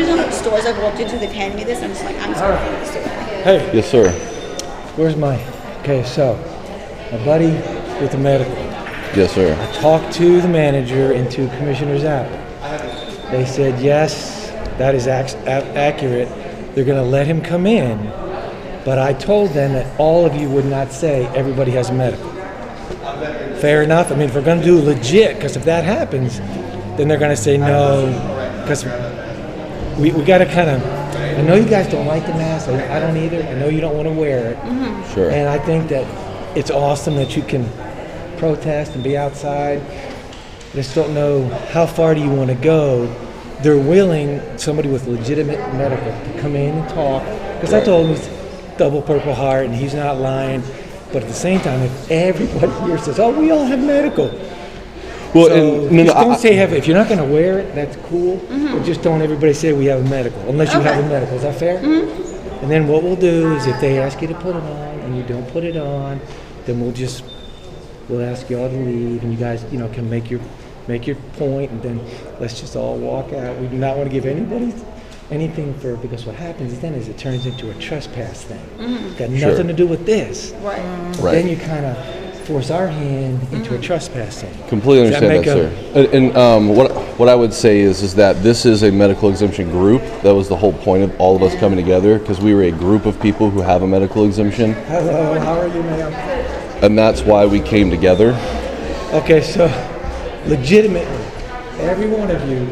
been stores I've walked into, they've handed me this, I'm just like, I'm sorry, let's do it. Hey. Yes, sir. Where's my... Okay, so, my buddy with the medical. Yes, sir. I talked to the manager and to Commissioner's app. They said, yes, that is accurate. They're going to let him come in, but I told them that all of you would not say everybody has a medical. Fair enough. I mean, if we're going to do legit, because if that happens, then they're going to say no, because we got to kind of, I know you guys don't like the mask. I don't either. I know you don't want to wear it. Mm-hmm. Sure. And I think that it's awesome that you can protest and be outside. I just don't know how far do you want to go. They're willing, somebody with legitimate medical, to come in and talk. Because I told him he's double Purple Heart and he's not lying. But at the same time, if everybody here says, oh, we all have medical. Well, So don't say have it. If you're not going to wear it, that's cool. But just don't everybody say we have a medical, unless you have a medical. Is that fair? And then what we'll do is if they ask you to put it on and you don't put it on, then we'll ask you all to leave, and you guys, can make your point, and then let's just all walk out. We do not want to give anybody anything because what happens then is it turns into a trespass thing. Got nothing to do with this. Right. Right. Then you kind of force our hand into a trespass thing. Completely Does understand that, sir. And what I would say is that this is a medical exemption group. That was the whole point of all of us coming together, because we were a group of people who have a medical exemption, Hello, how are you, ma'am? and that's why we came together. Okay, so legitimately, every one of you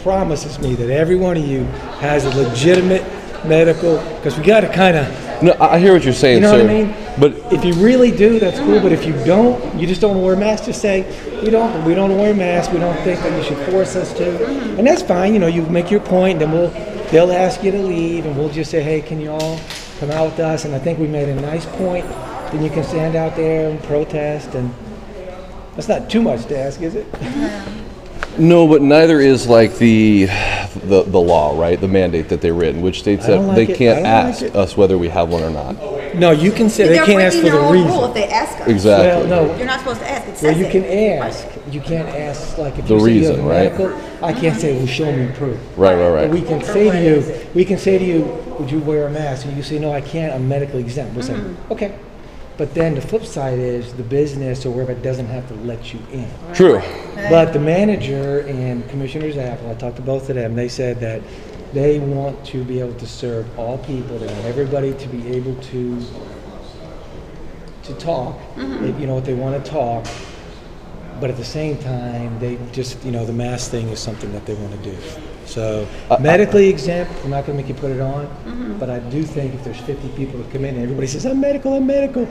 promises me that every one of you has a legitimate medical, because we got to kind of, No, I hear what you're saying, you know sir. what I mean? But If you really do, that's cool. But if you don't, you just don't wear a mask. Just say we don't wear masks. We don't think that you should force us to, and that's fine. You make your point, and then they'll ask you to leave, and we'll just say, hey, can you all come out with us? And I think we made a nice point. Then you can stand out there and protest, and that's not too much to ask, is it? no, but neither is like the law, right? The mandate that they written, which states I don't that like they it. can't I don't like ask it. us whether we have one or not. No, you can say they They're can't ask for breaking the their own rule reason. if they ask us. Exactly. Well, no. You're not supposed to ask. It says Well, you it. can ask. You can't ask, like, if The you say you have reason, a right? medical, I can't say, well, show me proof. Right. But we can say to you, would you wear a mask? And you say, no, I can't, I'm medically exempt. We'll say, okay. But then the flip side is the business or wherever doesn't have to let you in. True. But the manager and Commissioner's Apple, I talked to both of them, they said that they want to be able to serve all people. They want everybody to be able to talk, if they want to talk. But at the same time, they just, the mask thing is something that they want to do. So medically exempt, I'm not going to make you put it on, but I do think if there's 50 people that come in and everybody says, I'm medical, they're going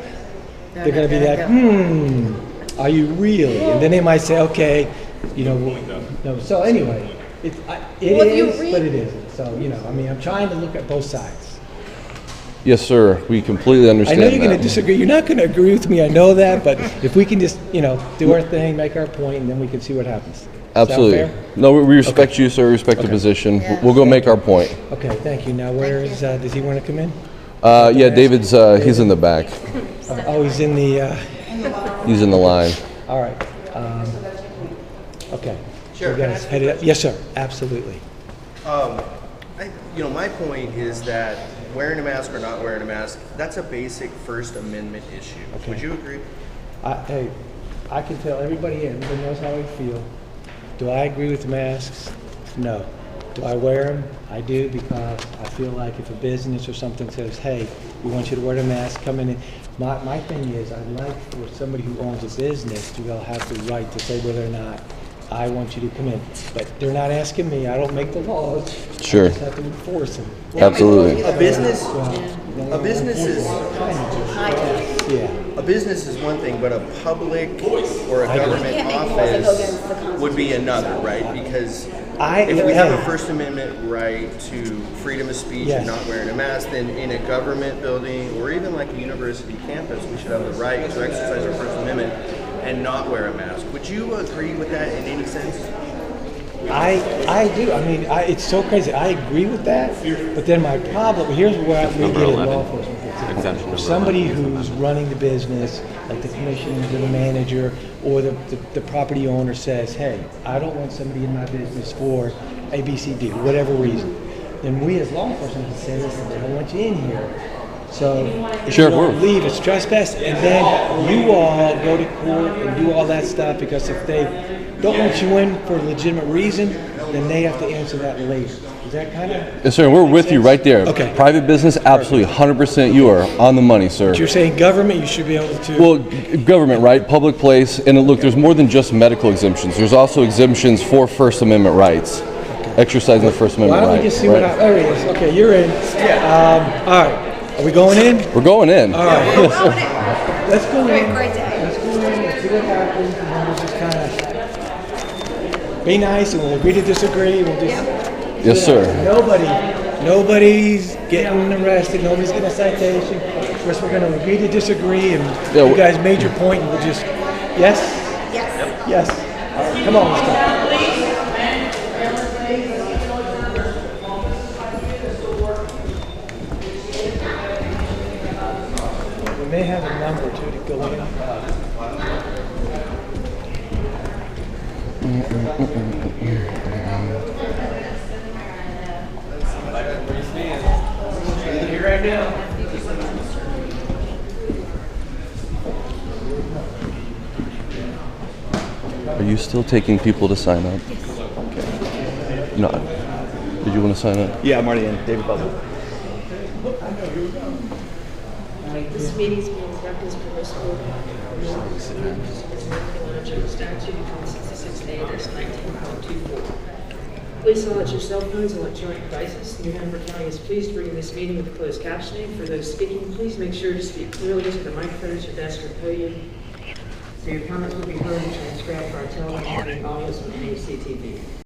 to be like, are you really? And then they might say, okay, no. So anyway, it is, but it isn't. So, I'm trying to look at both sides. Yes, sir. We completely I understand know you're going that. to disagree. You're not going to agree with me. I know that. But if we can just, do our thing, make our point, and then we can see what happens. Absolutely. Sound fair? No, we respect you, sir. Respect the position. Yeah. We'll go make our point. Okay, thank you. Now, where is, does he want to come in? Yeah, David's, he's in the back. Oh, he's in the, He's in the line. all right. Okay. Sure. We got to head it up. Yes, sir. Absolutely. My point is that wearing a mask or not wearing a mask, that's a basic First Amendment issue. Okay. Would you agree? Hey, I can tell everybody here, everybody knows how I feel. Do I agree with the masks? No. Do I wear them? I do, because I feel like if a business or something says, hey, we want you to wear the mask coming in. My thing is, I'd like for somebody who owns a business to have the right to say whether or not I want you to come in. But they're not asking me. I don't make the laws. Sure. I just have to enforce them. Absolutely. A business is Yeah. a business is one thing, but a public or a government Can't make laws that go against the office would be another, right? Because I- if we have yeah. a First Amendment right to freedom of speech Yes. and not wearing a mask, then in a government building or even like a university campus, we should have the right to exercise our First Amendment and not wear a mask. Would you agree with that in any sense? I do. I mean, it's so crazy. I agree with that, but then my problem, here's where we get in law enforcement. If somebody who's running the business, like the commissioner or the manager or the property owner says, hey, I don't want somebody in my business for A, B, C, D, whatever reason. then we as law enforcement can say, listen, they don't want you in here. So if Sure, you don't we're- leave, it's trespass, and then you all go to court and do all that stuff, because if they don't want you in for a legitimate reason, then they have to answer that later. Is that kind of? Yes, sir. We're with you right there. Okay. Private business, absolutely, 100%. You are on the money, sir. You're saying government, you should be able to. Well, government, right? Public place, and look, there's more than just medical exemptions. There's also exemptions for First Amendment rights, exercising the First Why Amendment don't right. we just see right? what there he is. Okay, you're in. Yeah. All right. Are we going in? We're going in. All right. We're going in. Let's go Great, in. great day. Let's go in and see what happens, and then we'll just kind of be nice, and we'll agree to disagree. We'll just. Yes, sir. Nobody's getting arrested. Nobody's getting a citation. Of course, we're going to agree to disagree, and Yeah, you guys made your point, and we'll just. Yes. Yes. Yes. All right, come on, let's go. We may have a number too to go in. Here right now. Are you still taking people to sign up? Okay. No. Did you want to sign up? Yeah, I'm already in. David Bubble. This meeting is being conducted as permissible. Statute 166A-19.24. Please silence your cell phones and electronic devices. New Hanover County is pleased to bring this meeting with closed captioning. For those speaking, please make sure to speak clearly into the microphone at your desk or podium, so your comments will be heard and transcribed for our television and audience on NHCC.